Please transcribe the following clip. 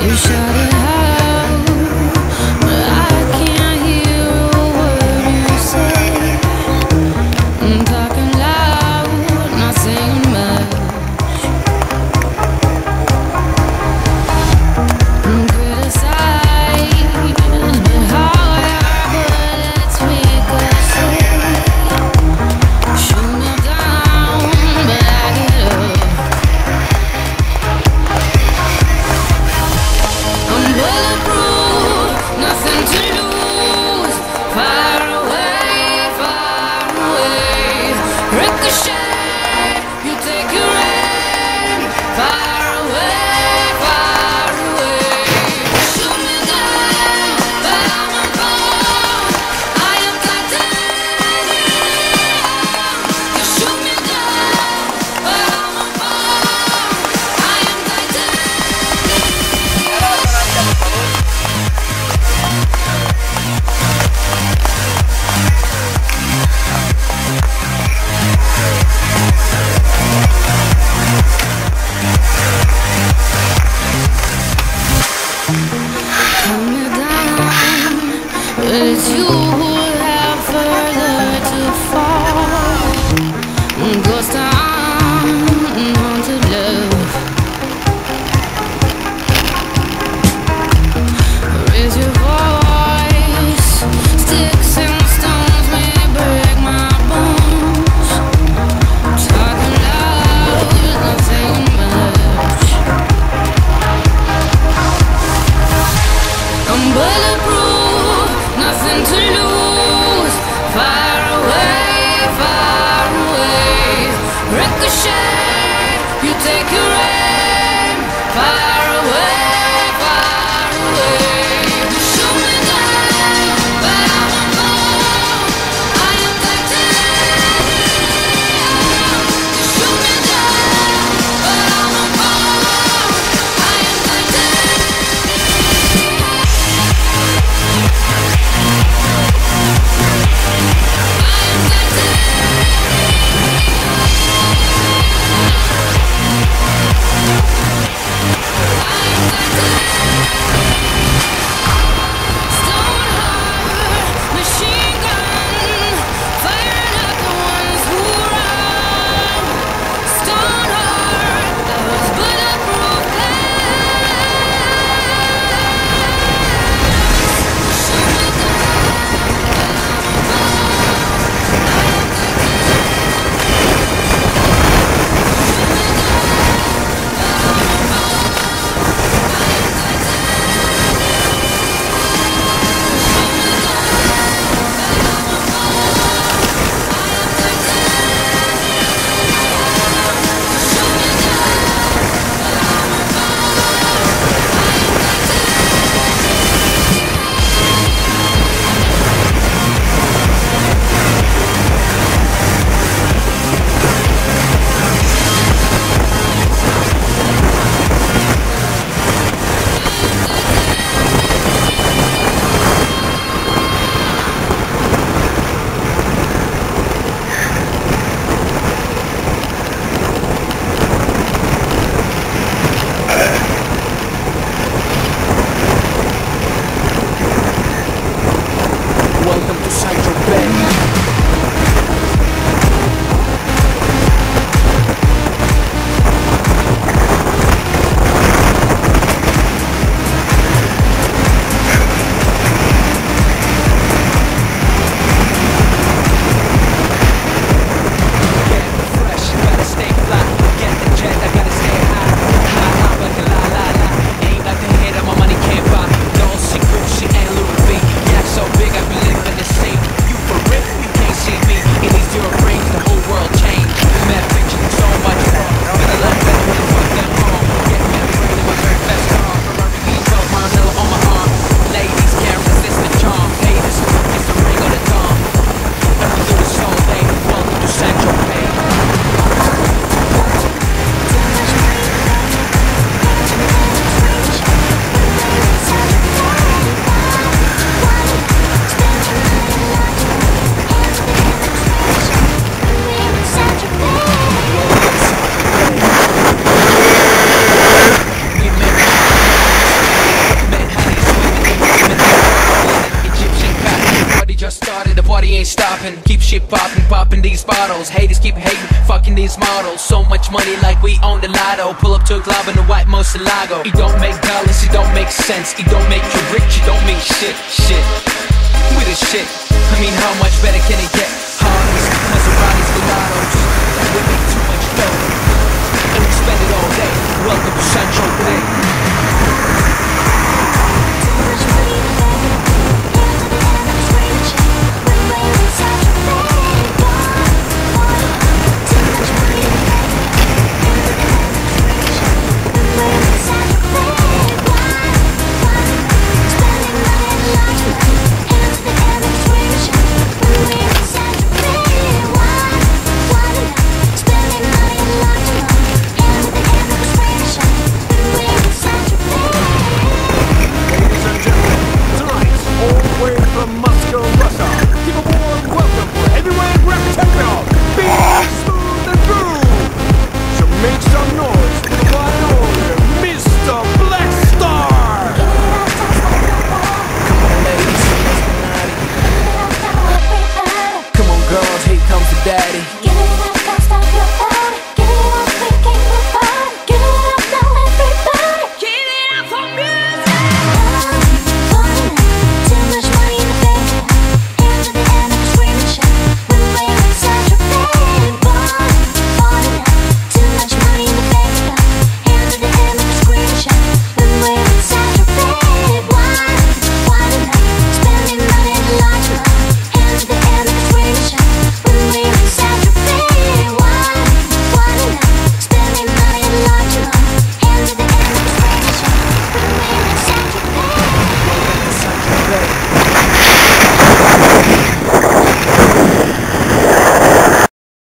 You shout it out, but I can't hear a word you say. I'm talking loud, not saying much. I'm criticized, but how your bullets ricochet. Shoot me down, but I get up. I'm bulletproof, nothing to lose. Far away, ricochet. You take your aim. Far away. Shoot me down, but I won't fall. I am titanium. You shoot me down, but I won't fall. I am titanium. Calm me down, but it's you who have further to fall. Ghost town, haunted love. Raise your voice. Sticks and stones may break my bones. Talking loud, not saying much. I'm bulletproof, nothing to lose. Far away, ricochet. You take your aim. Far away. Shoot me down, but I won't fall. I am titanium. You shoot me down, but I won't fall. I am titanium. shit popping these bottles. Haters keep hating, fucking these models. So much money like we own the lotto. Pull up to a club in a white Moselago. It don't make dollars, it don't make sense. It don't make you rich, it don't mean shit. We the shit, I mean how much better can it get? Harleys, Maseratis, Gelatos. We make too much dough and we spend it all day. Welcome to Sancho Day.